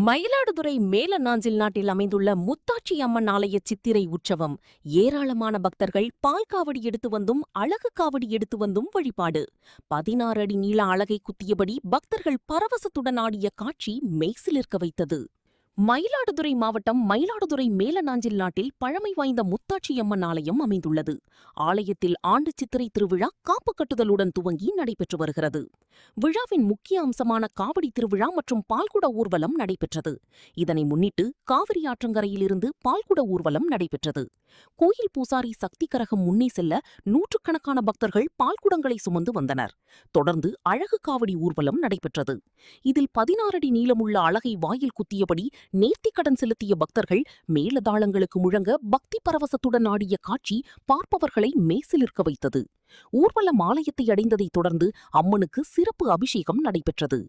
மயிலாடுதுறை மேலநாஞ்சில் நாட்டில் அமைந்துள்ள முத்தாட்சி அம்மன் ஆலய சித்திரை உற்சவம். ஏராளமான பக்தர்கள் பால் காவடி எடுத்து வந்தும் அழகு காவடி எடுத்து வந்தும் வழிபாடு. 16 அடி நீள அழகை குத்தியபடி பக்தர்கள் பரவசத்துடன் ஆடிய காட்சி மெய்சிலிர்க்க வைத்தது. மயிலாடுதுறை மாவட்டம் மயிலாடுதுறை மேலநாஞ்சில் நாட்டில் பழமை வாய்ந்த முத்தாட்சி அம்மன் ஆலயம் அமைந்துள்ளது. ஆலயத்தில் ஆண்டு சித்திரை திருவிழா காப்பு கட்டுதலுடன் துவங்கி நடைபெற்று வருகிறது. விழாவின் முக்கிய அம்சமான காவடி திருவிழா மற்றும் பால்குட ஊர்வலம் நடைபெற்றது. இதனை முன்னிட்டு காவிரி ஆற்றங்கரையிலிருந்து பால்குட ஊர்வலம் நடைபெற்றது. கோயில் பூசாரி சக்தி கரகம் முன்னே செல்ல நூற்றுக்கணக்கான பக்தர்கள் பால்குடங்களை சுமந்து வந்தனர். தொடர்ந்து அழகு காவடி ஊர்வலம் நடைபெற்றது. இதில் 16 அடி நீளமுள்ள அழகை வாயில் குத்தியபடி நேர்த்திக்கடன் செலுத்திய பக்தர்கள் மேளதாளங்களுக்கு முழங்க பக்தி பரவசத்துடன் ஆடிய காட்சி பார்ப்பவர்களை மெய்சிலிர்க்க வைத்தது. ஊர்வலம் ஆலயத்தை அடைந்ததைத் தொடர்ந்து அம்மனுக்கு சிறப்பு அபிஷேகம் நடைபெற்றது.